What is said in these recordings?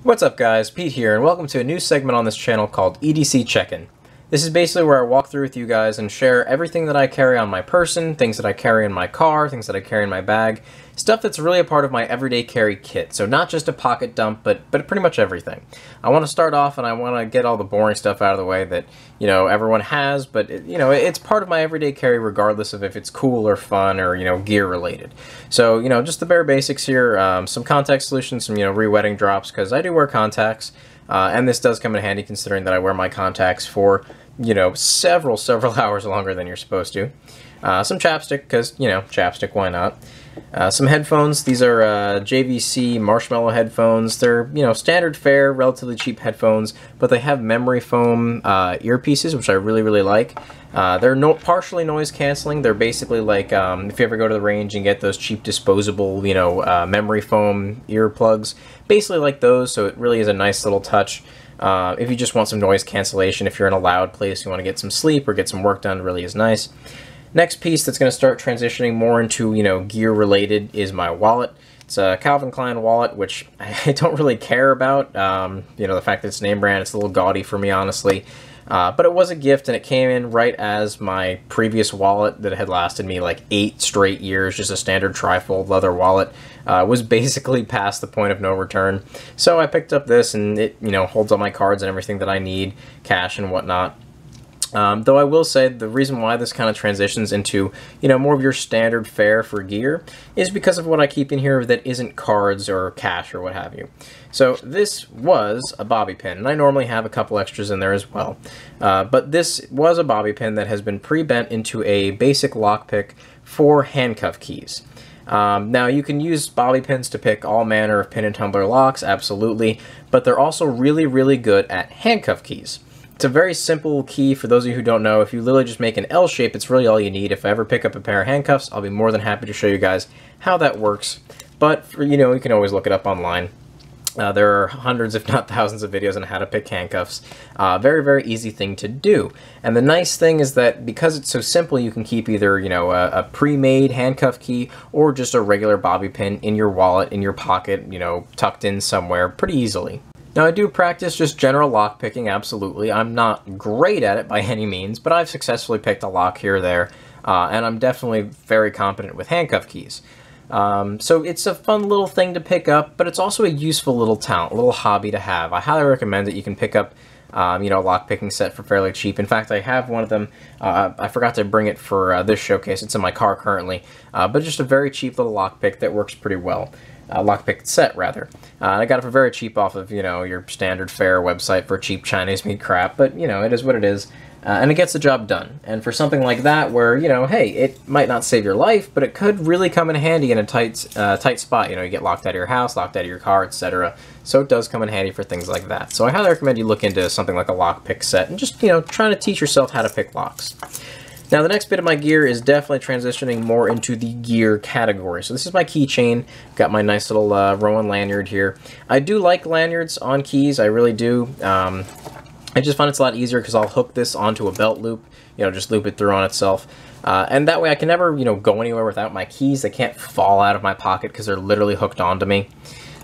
What's up guys, Pete here, and welcome to a new segment on this channel called EDC Check-in. This is basically where I walk through with you guys and share everything that I carry on my person, things that I carry in my car, things that I carry in my bag, stuff that's really a part of my everyday carry kit. So not just a pocket dump, but pretty much everything. I want to start off and I want to get all the boring stuff out of the way that, everyone has, but it's part of my everyday carry regardless of if it's cool or fun or, gear related. So, just the bare basics here, some contact solutions, some, re-wetting drops, because I do wear contacts. And this does come in handy considering that I wear my contacts for, several hours longer than you're supposed to. Some chapstick, because, chapstick, why not? Some headphones. These are JVC Marshmallow headphones. They're, standard fare, relatively cheap headphones, but they have memory foam earpieces, which I really like. They're partially noise canceling. They're basically like if you ever go to the range and get those cheap disposable, memory foam earplugs, basically like those. So it really is a nice little touch. If you just want some noise cancellation, if you're in a loud place, you want to get some sleep or get some work done, it really is nice. Next piece that's going to start transitioning more into, gear related is my wallet. It's a Calvin Klein wallet, which I don't really care about. The fact that it's name brand, it's a little gaudy for me, honestly. But it was a gift, and it came in right as my previous wallet that had lasted me like 8 straight years, just a standard trifold leather wallet, was basically past the point of no return. So I picked up this, and it, holds all my cards and everything that I need, cash and whatnot. Though I will say the reason why this kind of transitions into, more of your standard fare for gear is because of what I keep in here that isn't cards or cash or what have you. So this was a bobby pin, and I normally have a couple extras in there as well. But this was a bobby pin that has been pre-bent into a basic lockpick for handcuff keys. Now you can use bobby pins to pick all manner of pin and tumbler locks, absolutely, but they're also really good at handcuff keys. It's a very simple key. For those of you who don't know, if you literally just make an L shape, it's really all you need. If I ever pick up a pair of handcuffs, I'll be more than happy to show you guys how that works. But, you can always look it up online. There are hundreds, if not thousands, of videos on how to pick handcuffs. Very easy thing to do. And the nice thing is that because it's so simple, you can keep either, a pre-made handcuff key or just a regular bobby pin in your wallet, in your pocket, tucked in somewhere pretty easily. Now, I do practice just general lock picking, absolutely. I'm not great at it by any means, but I've successfully picked a lock here or there, and I'm definitely very competent with handcuff keys. So it's a fun little thing to pick up, but it's also a useful little talent, a little hobby to have. I highly recommend that you can pick up, a lock picking set for fairly cheap. In fact, I have one of them. I forgot to bring it for this showcase. It's in my car currently, but just a very cheap little lock pick that works pretty well. Lockpick set, rather. I got it for very cheap off of, your standard fare website for cheap Chinese-made crap, but, it is what it is, and it gets the job done. And for something like that where, hey, it might not save your life, but it could really come in handy in a tight spot. You get locked out of your house, locked out of your car, etc. So it does come in handy for things like that. So I highly recommend you look into something like a lockpick set and just, trying to teach yourself how to pick locks. Now, the next bit of my gear is definitely transitioning more into the gear category. So this is my keychain. Got my nice little Rowan lanyard here. I do like lanyards on keys, I really do. I just find it's a lot easier because I'll hook this onto a belt loop, just loop it through on itself. And that way I can never, go anywhere without my keys. They can't fall out of my pocket because they're literally hooked onto me.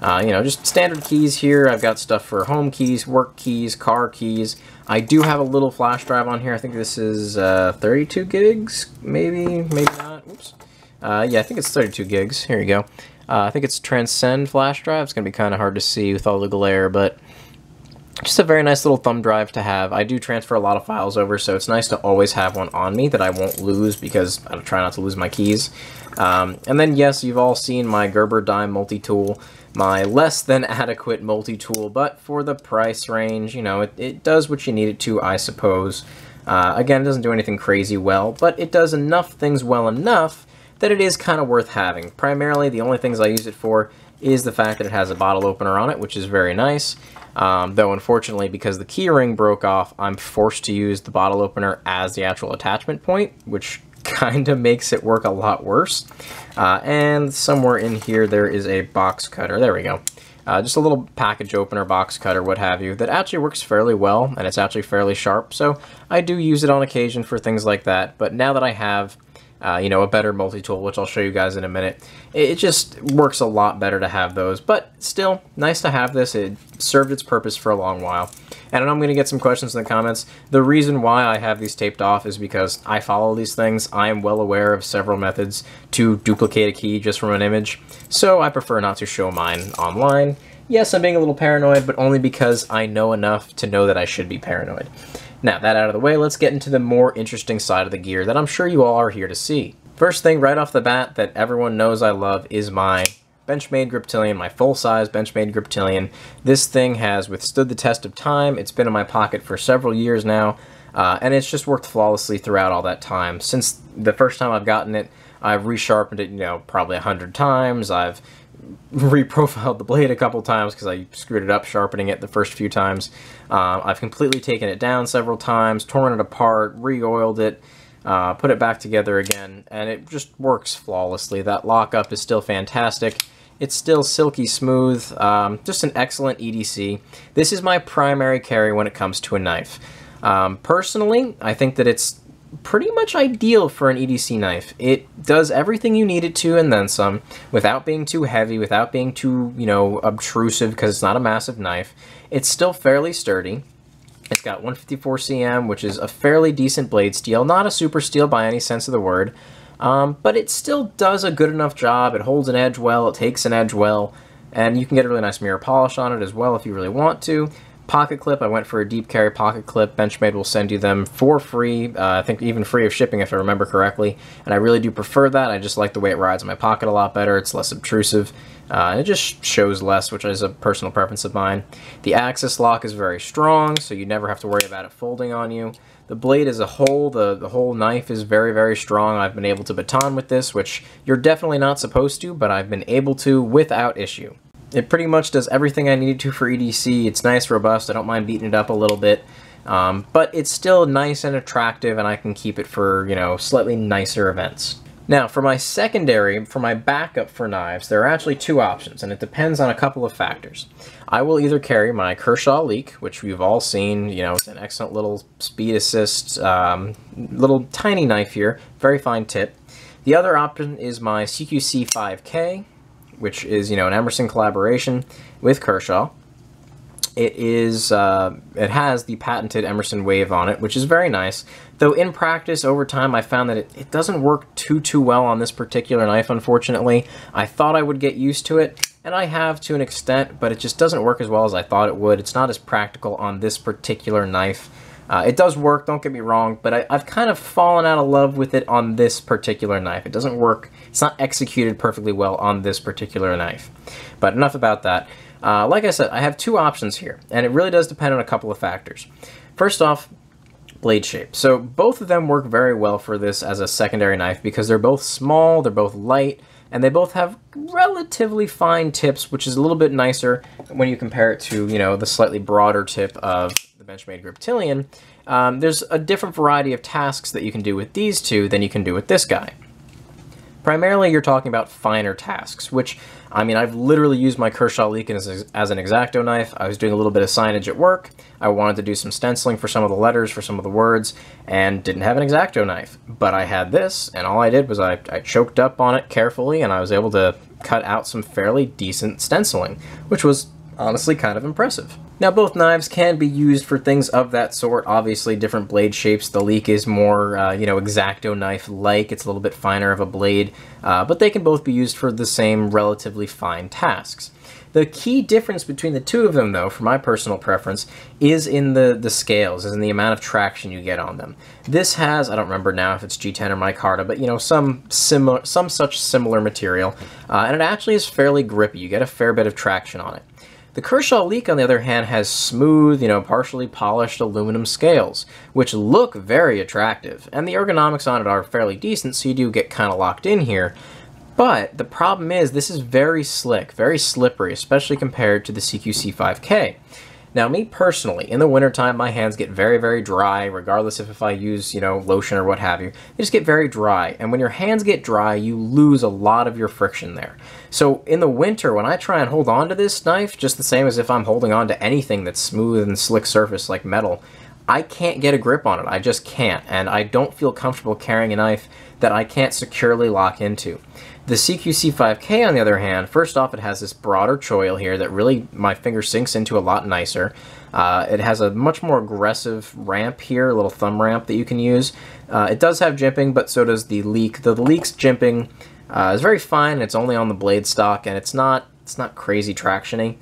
Just standard keys here. I've got stuff for home keys, work keys, car keys. I do have a little flash drive on here. I think this is 32 gigs, maybe not. Oops. Yeah, I think it's 32 gigs. Here you go. I think it's Transcend flash drive. It's going to be kind of hard to see with all the glare, but just a very nice little thumb drive to have. I do transfer a lot of files over, so it's nice to always have one on me that I won't lose because I try not to lose my keys. And then, yes, you've all seen my Gerber dime multi-tool, my less than adequate multi-tool, but for the price range, it does what you need it to, I suppose. Again, it doesn't do anything crazy well, but it does enough things well enough that it is kind of worth having. Primarily, the only things I use it for is the fact that it has a bottle opener on it, which is very nice. Though, unfortunately, because the key ring broke off, I'm forced to use the bottle opener as the actual attachment point, which kind of makes it work a lot worse. And somewhere in here there is a box cutter. There we go. Just a little package opener, box cutter, what have you, that actually works fairly well, and it's actually fairly sharp, so I do use it on occasion for things like that. But now that I have you know, a better multi-tool, which I'll show you guys in a minute. It just works a lot better to have those, but still nice to have this. It served its purpose for a long while. And I know I'm going to get some questions in the comments. The reason why I have these taped off is because I follow these things. I am well aware of several methods to duplicate a key just from an image, so I prefer not to show mine online. Yes, I'm being a little paranoid, but only because I know enough to know that I should be paranoid. Now, that out of the way, let's get into the more interesting side of the gear that I'm sure you all are here to see. First thing right off the bat that everyone knows I love is my Benchmade Griptilian, my full-size Benchmade Griptilian. This thing has withstood the test of time. It's been in my pocket for several years now, and it's just worked flawlessly throughout all that time. Since the first time I've gotten it, I've resharpened it, you know, probably 100 times. I've reprofiled the blade a couple times because I screwed it up sharpening it the first few times. I've completely taken it down several times, torn it apart, re-oiled it, put it back together again, and it just works flawlessly. That lockup is still fantastic. It's still silky smooth, just an excellent EDC. This is my primary carry when it comes to a knife. Personally, I think that it's pretty much ideal for an EDC knife. It does everything you need it to and then some, without being too heavy, without being too, you know, obtrusive, because it's not a massive knife. It's still fairly sturdy. It's got 154 cm, which is a fairly decent blade steel, not a super steel by any sense of the word, but it still does a good enough job. It holds an edge well, it takes an edge well, and you can get a really nice mirror polish on it as well if you really want to. Pocket clip, I went for a deep carry pocket clip. Benchmade will send you them for free, I think even free of shipping if I remember correctly, and I really do prefer that. I just like the way it rides in my pocket a lot better. It's less obtrusive, and it just shows less, which is a personal preference of mine. The axis lock is very strong, so you never have to worry about it folding on you. The blade as a whole, the whole knife is very, very strong. I've been able to baton with this, which you're definitely not supposed to, but I've been able to without issue. It pretty much does everything I needed to for EDC. It's nice, robust. I don't mind beating it up a little bit, but it's still nice and attractive, and I can keep it for, you know, slightly nicer events. Now, for my secondary, for my backup for knives, there are actually two options, and it depends on a couple of factors. I will either carry my Kershaw Leek, which we've all seen, you know, it's an excellent little speed assist, little tiny knife here, very fine tip. The other option is my CQC 5K, which is, you know, an Emerson collaboration with Kershaw. It has the patented Emerson wave on it, which is very nice. Though in practice, over time, I found that it doesn't work too well on this particular knife, unfortunately. I thought I would get used to it, and I have to an extent, but it just doesn't work as well as I thought it would. It's not as practical on this particular knife. It does work, don't get me wrong, but I've kind of fallen out of love with it on this particular knife. It doesn't work, it's not executed perfectly well on this particular knife. But enough about that. Like I said, I have two options here, and it really does depend on a couple of factors. First off, blade shape. So both of them work very well for this as a secondary knife because they're both small, they're both light, and they both have relatively fine tips, which is a little bit nicer when you compare it to, you know, the slightly broader tip of the Benchmade Griptilian. There's a different variety of tasks that you can do with these two than you can do with this guy. Primarily, you're talking about finer tasks, which, I mean, I've literally used my Kershaw Leek as an X-Acto knife. I was doing a little bit of signage at work. I wanted to do some stenciling for some of the letters, for some of the words, and didn't have an X-Acto knife. But I had this, and all I did was I choked up on it carefully, and I was able to cut out some fairly decent stenciling, which was honestly kind of impressive. Now, both knives can be used for things of that sort. Obviously, different blade shapes. The Leek is more, you know, X-Acto knife-like. It's a little bit finer of a blade, but they can both be used for the same relatively fine tasks. The key difference between the two of them, though, for my personal preference, is in the scales, is in the amount of traction you get on them. This has, I don't remember now if it's G10 or micarta, but, you know, some such similar material, and it actually is fairly grippy. You get a fair bit of traction on it. The Kershaw Leek, on the other hand, has smooth, you know, partially polished aluminum scales, which look very attractive, and the ergonomics on it are fairly decent, so you do get kind of locked in here. But the problem is, this is very slick, very slippery, especially compared to the CQC 5K. Now, me personally, in the wintertime, my hands get very, very dry, regardless if I use, you know, lotion or what have you. They just get very dry, and when your hands get dry, you lose a lot of your friction there. So in the winter, when I try and hold on to this knife, just the same as if I'm holding on to anything that's smooth and slick surface like metal, I can't get a grip on it. I just can't, and I don't feel comfortable carrying a knife that I can't securely lock into. The CQC5K, on the other hand, first off, it has this broader choil here that really my finger sinks into a lot nicer. It has a much more aggressive ramp here, a little thumb ramp that you can use. It does have jimping, but so does the Leek. Though the Leek's jimping is very fine, it's only on the blade stock, and it's not crazy traction-y.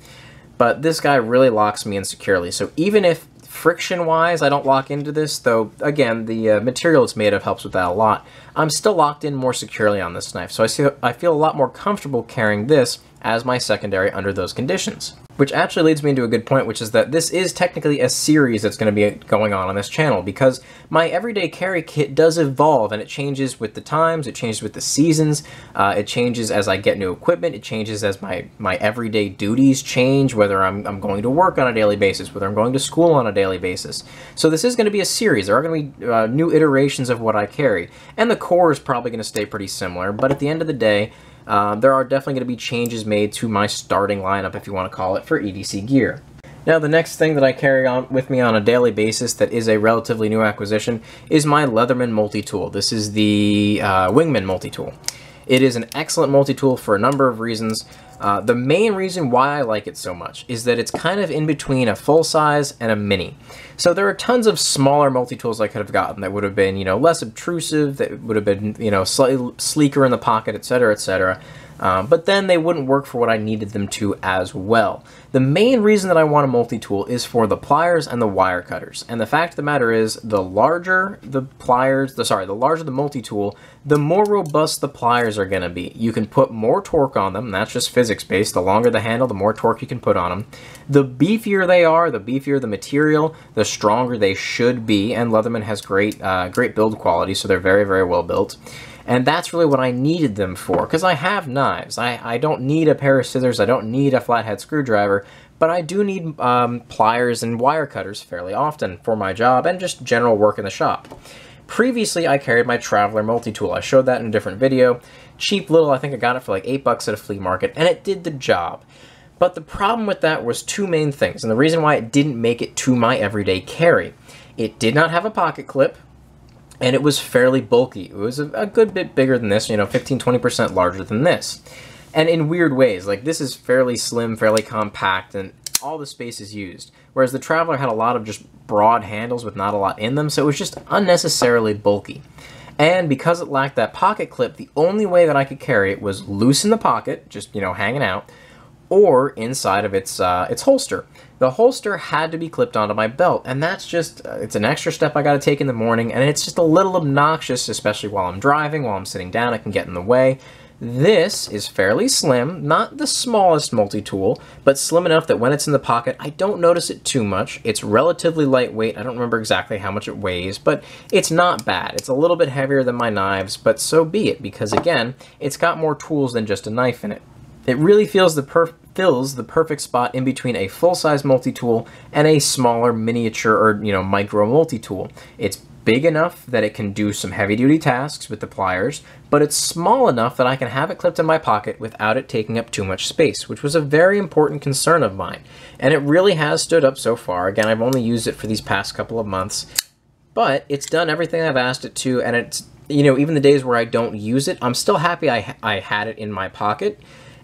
But this guy really locks me in securely. So even if friction-wise I don't lock into this, though again the material it's made of helps with that a lot, I'm still locked in more securely on this knife. So I feel a lot more comfortable carrying this as my secondary under those conditions. Which actually leads me into a good point, which is that this is technically a series that's going to be going on this channel, because my everyday carry kit does evolve, and it changes with the times, it changes with the seasons, it changes as I get new equipment, it changes as my everyday duties change, whether I'm going to work on a daily basis, whether I'm going to school on a daily basis. So this is going to be a series. There are going to be new iterations of what I carry, and the core is probably going to stay pretty similar, but at the end of the day, there are definitely going to be changes made to my starting lineup, if you want to call it, for EDC gear. Now, the next thing that I carry on with me on a daily basis that is a relatively new acquisition is my Leatherman Multi-Tool. This is the Wingman Multi-Tool. It is an excellent multi-tool for a number of reasons. The main reason why I like it so much is that it's kind of in between a full-size and a mini. So there are tons of smaller multi-tools I could have gotten that would have been, less obtrusive, that would have been, slightly sleeker in the pocket, etc., etc. But then they wouldn't work for what I needed them to as well. The main reason that I want a multi-tool is for the pliers and the wire cutters. And the fact of the matter is, the larger the pliers, the larger the multi-tool, the more robust the pliers are going to be. You can put more torque on them, and that's just physics-based. The longer the handle, the more torque you can put on them. The beefier they are, the beefier the material, the stronger they should be, and Leatherman has great build quality, so they're very, very well built. And that's really what I needed them for, because I have knives. I don't need a pair of scissors, I don't need a flathead screwdriver, but I do need pliers and wire cutters fairly often for my job and just general work in the shop. Previously, I carried my Traveler Multi-Tool. I showed that in a different video. Cheap little, I think I got it for like $8 at a flea market, and it did the job. But the problem with that was two main things, and the reason why it didn't make it to my everyday carry. It did not have a pocket clip, and it was fairly bulky. It was a good bit bigger than this, 15-20% larger than this. And in weird ways, like this is fairly slim, fairly compact, and all the space is used. Whereas the Traveler had a lot of just broad handles with not a lot in them, so it was just unnecessarily bulky. And because it lacked that pocket clip, the only way that I could carry it was loose in the pocket, just, hanging out, or inside of its holster. The holster had to be clipped onto my belt, and that's just, it's an extra step I gotta take in the morning, and it's just a little obnoxious, especially while I'm driving, while I'm sitting down, it can get in the way. This is fairly slim, not the smallest multi-tool, but slim enough that when it's in the pocket, I don't notice it too much. It's relatively lightweight. I don't remember exactly how much it weighs, but it's not bad. It's a little bit heavier than my knives, but so be it, because again, it's got more tools than just a knife in it. It really fills the perfect spot in between a full-size multi-tool and a smaller miniature or, micro multi-tool. It's big enough that it can do some heavy-duty tasks with the pliers, but it's small enough that I can have it clipped in my pocket without it taking up too much space, which was a very important concern of mine. And it really has stood up so far. Again, I've only used it for these past couple of months, but it's done everything I've asked it to, and it's, even the days where I don't use it, I'm still happy I had it in my pocket.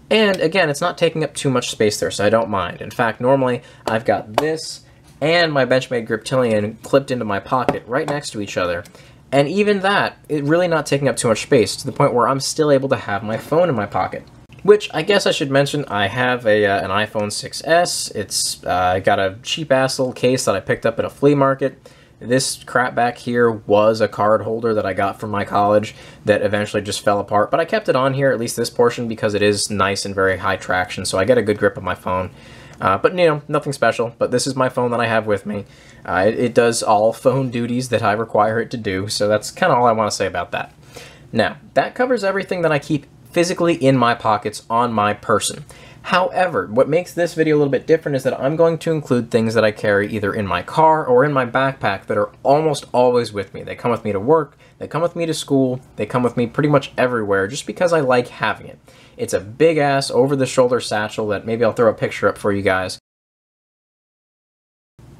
And again, it's not taking up too much space there, so I don't mind. In fact, normally I've got this and my Benchmade Griptilian clipped into my pocket right next to each other. And even that, it's really not taking up too much space, to the point where I'm still able to have my phone in my pocket. Which, I guess I should mention, I have an iPhone 6S. It's got a cheap-ass little case that I picked up at a flea market. This crap back here was a card holder that I got from my college that eventually just fell apart, but I kept it on here, at least this portion, because it is nice and very high traction, so I get a good grip of my phone. But, nothing special, but this is my phone that I have with me. It does all phone duties that I require it to do, so that's kind of all I want to say about that. Now, that covers everything that I keep physically in my pockets on my person. However, what makes this video a little bit different is that I'm going to include things that I carry either in my car or in my backpack that are almost always with me. They come with me to work, they come with me to school, they come with me pretty much everywhere just because I like having it. It's a big-ass over-the-shoulder satchel that maybe I'll throw a picture up for you guys.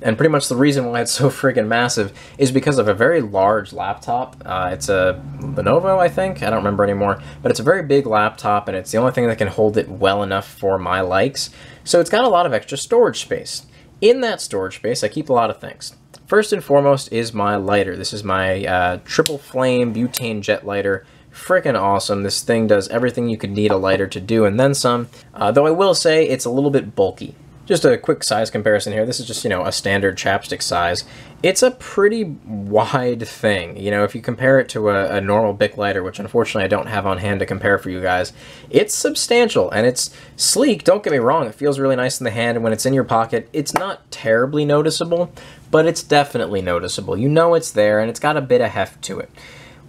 And pretty much the reason why it's so friggin' massive is because of a very large laptop. It's a Lenovo, I think. I don't remember anymore. But it's a very big laptop, and it's the only thing that can hold it well enough for my likes. So it's got a lot of extra storage space. In that storage space, I keep a lot of things. First and foremost is my lighter. This is my triple flame butane jet lighter. Freaking awesome. This thing does everything you could need a lighter to do and then some. Though I will say it's a little bit bulky. Just a quick size comparison here. This is just, you know, a standard chapstick size. It's a pretty wide thing. You know, if you compare it to a normal Bic lighter, which unfortunately I don't have on hand to compare for you guys, it's substantial and it's sleek. Don't get me wrong. It feels really nice in the hand, and when it's in your pocket, it's not terribly noticeable, but it's definitely noticeable. You know it's there, and it's got a bit of heft to it,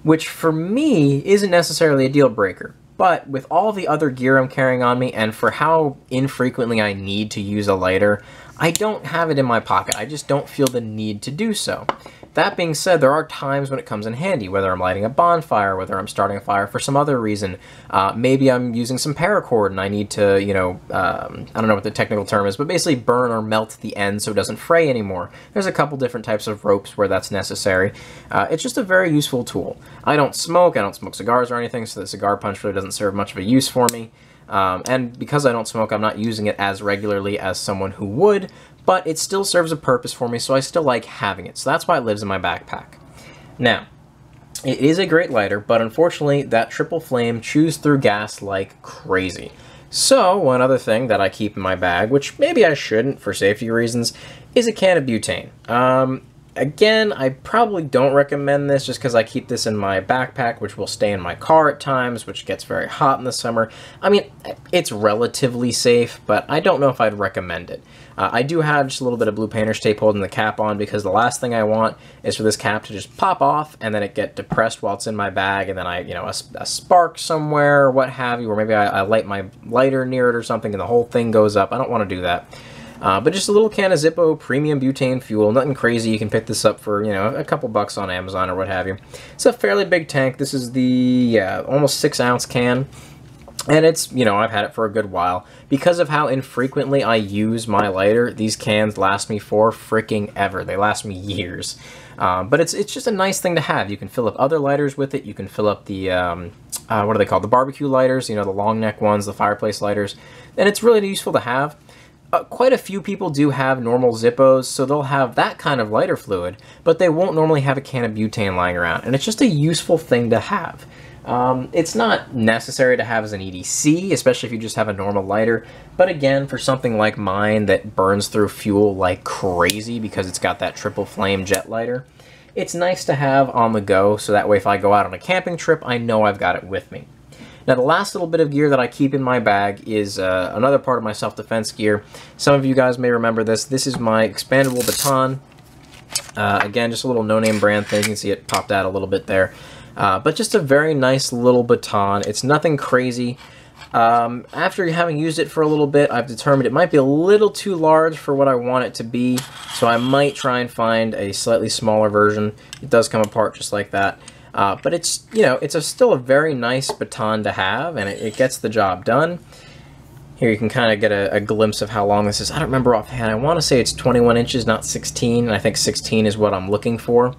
which for me isn't necessarily a deal breaker. But with all the other gear I'm carrying on me, and for how infrequently I need to use a lighter, I don't have it in my pocket. I just don't feel the need to do so. That being said, there are times when it comes in handy, whether I'm lighting a bonfire, whether I'm starting a fire for some other reason. Maybe I'm using some paracord and I need to, you know, I don't know what the technical term is, but basically burn or melt the end so it doesn't fray anymore. There's a couple different types of ropes where that's necessary. It's just a very useful tool. I don't smoke cigars or anything, so the cigar punch really doesn't serve much of a use for me. And because I don't smoke, I'm not using it as regularly as someone who would, but it still serves a purpose for me, so I still like having it. So that's why it lives in my backpack. Now, it is a great lighter, but unfortunately, that triple flame chews through gas like crazy. So, one other thing that I keep in my bag, which maybe I shouldn't for safety reasons, is a can of butane. Again, I probably don't recommend this just because I keep this in my backpack, which will stay in my car at times, which gets very hot in the summer. I mean, it's relatively safe, but I don't know if I'd recommend it. I do have just a little bit of blue painter's tape holding the cap on, because the last thing I want is for this cap to just pop off and then it get depressed while it's in my bag, and then a spark somewhere or what have you, or maybe I light my lighter near it or something and the whole thing goes up. I don't want to do that. But just a little can of Zippo premium butane fuel, nothing crazy. You can pick this up for, you know, a couple bucks on Amazon or what have you. It's a fairly big tank. This is the, almost 6-ounce can. And it's, you know, I've had it for a good while. Because of how infrequently I use my lighter, these cans last me for freaking ever. They last me years. But it's just a nice thing to have. You can fill up other lighters with it. You can fill up the, what are they called? The barbecue lighters, you know, the long neck ones, the fireplace lighters. And it's really useful to have. Quite a few people do have normal Zippos, so they'll have that kind of lighter fluid, but they won't normally have a can of butane lying around, and it's just a useful thing to have. It's not necessary to have as an EDC, especially if you just have a normal lighter, but again, for something like mine that burns through fuel like crazy because it's got that triple flame jet lighter, it's nice to have on the go, so that way if I go out on a camping trip, I know I've got it with me. Now, the last little bit of gear that I keep in my bag is another part of my self-defense gear. Some of you guys may remember this. This is my Expandable Baton. Again, just a little no-name brand thing. You can see it popped out a little bit there. But just a very nice little baton. It's nothing crazy. After having used it for a little bit, I've determined it might be a little too large for what I want it to be. So I might try and find a slightly smaller version. It does come apart just like that. But it's, you know, it's still a very nice baton to have, and it gets the job done. Here you can kind of get a glimpse of how long this is. I don't remember offhand. I want to say it's 21 inches, not 16, and I think 16 is what I'm looking for.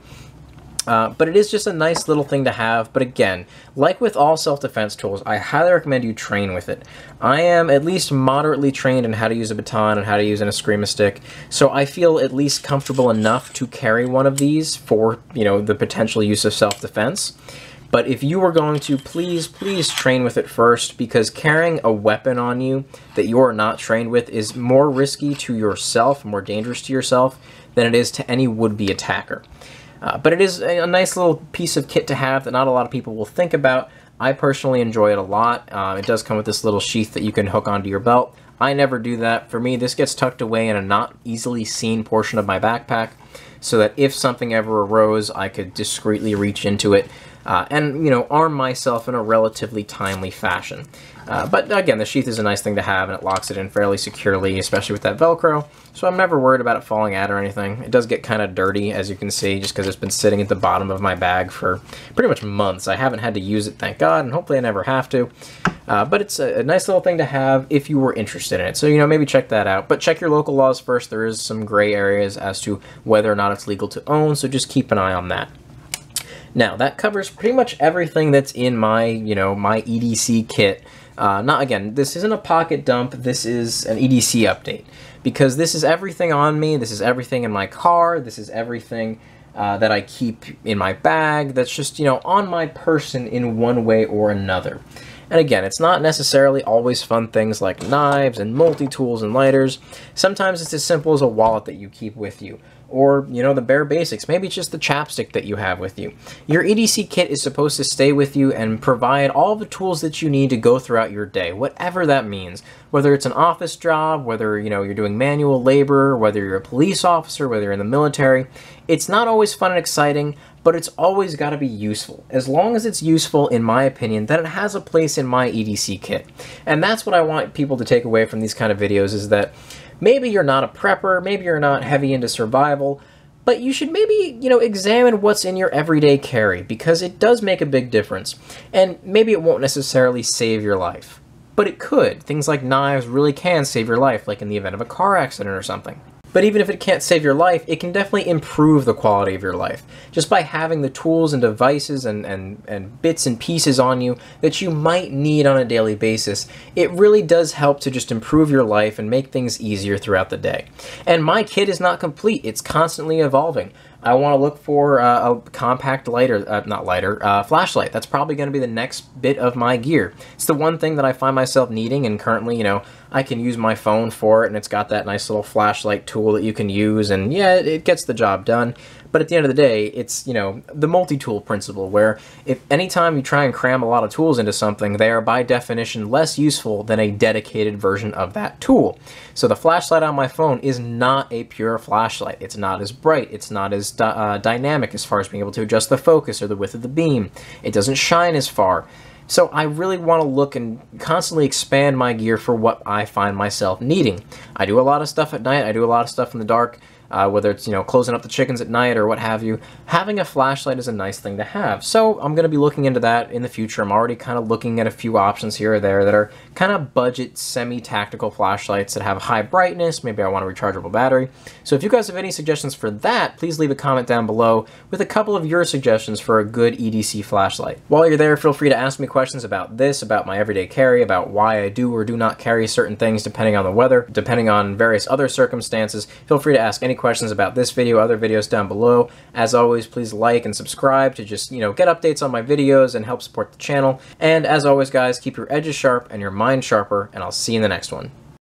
But it is just a nice little thing to have. But again, like with all self-defense tools, I highly recommend you train with it. I am at least moderately trained in how to use a baton and how to use an Eskrima stick, so I feel at least comfortable enough to carry one of these for, you know, the potential use of self-defense. But if you were going to, please train with it first, because carrying a weapon on you that you are not trained with is more risky to yourself, more dangerous to yourself, than it is to any would-be attacker. But it is a nice little piece of kit to have that not a lot of people will think about. I personally enjoy it a lot. It does come with this little sheath that you can hook onto your belt. I never do that. For me, this gets tucked away in a not easily seen portion of my backpack, so that if something ever arose, I could discreetly reach into it and, you know, arm myself in a relatively timely fashion. But again, the sheath is a nice thing to have, and it locks it in fairly securely, especially with that Velcro, so I'm never worried about it falling out or anything. It does get kind of dirty, as you can see, just because it's been sitting at the bottom of my bag for pretty much months. I haven't had to use it, thank God, and hopefully I never have to. But it's a nice little thing to have if you were interested in it. So, maybe check that out. But check your local laws first. There is some gray areas as to whether or not it's legal to own, so just keep an eye on that. Now, that covers pretty much everything that's in my, my EDC kit. Again, this isn't a pocket dump, this is an EDC update. Because this is everything on me, this is everything in my car, this is everything that I keep in my bag, that's just, on my person in one way or another. And again, it's not necessarily always fun things like knives and multi-tools and lighters. Sometimes it's as simple as a wallet that you keep with you. Or, the bare basics. Maybe it's just the chapstick that you have with you. Your EDC kit is supposed to stay with you and provide all the tools that you need to go throughout your day, whatever that means. Whether it's an office job, whether, you're doing manual labor, whether you're a police officer, whether you're in the military. It's not always fun and exciting, but it's always got to be useful. As long as it's useful, in my opinion, then it has a place in my EDC kit. And that's what I want people to take away from these kind of videos, is that maybe you're not a prepper, maybe you're not heavy into survival, but you should maybe, examine what's in your everyday carry, because it does make a big difference. And maybe it won't necessarily save your life, but it could. Things like knives really can save your life, like in the event of a car accident or something. But even if it can't save your life, it can definitely improve the quality of your life. Just by having the tools and devices and bits and pieces on you that you might need on a daily basis, it really does help to just improve your life and make things easier throughout the day. And my kit is not complete. It's constantly evolving. I want to look for a compact flashlight. That's probably going to be the next bit of my gear. It's the one thing that I find myself needing, and currently, I can use my phone for it, and it's got that nice little flashlight tool that you can use, and yeah, it gets the job done. But at the end of the day, it's, the multi-tool principle, where if anytime you try and cram a lot of tools into something, they are by definition less useful than a dedicated version of that tool. So the flashlight on my phone is not a pure flashlight. It's not as bright. It's not as dynamic as far as being able to adjust the focus or the width of the beam. It doesn't shine as far. So I really want to look and constantly expand my gear for what I find myself needing. I do a lot of stuff at night. I do a lot of stuff in the dark. Whether it's, closing up the chickens at night or what have you, having a flashlight is a nice thing to have. So I'm going to be looking into that in the future. I'm already kind of looking at a few options here or there that are kind of budget, semi-tactical flashlights that have high brightness. Maybe I want a rechargeable battery. So if you guys have any suggestions for that, please leave a comment down below with a couple of your suggestions for a good EDC flashlight. While you're there, feel free to ask me questions about this, about my everyday carry, about why I do or do not carry certain things depending on the weather, depending on various other circumstances. Feel free to ask any questions about this video, other videos down below. As always, please like and subscribe to just, get updates on my videos and help support the channel. And as always, guys, keep your edges sharp and your mind sharper, and I'll see you in the next one.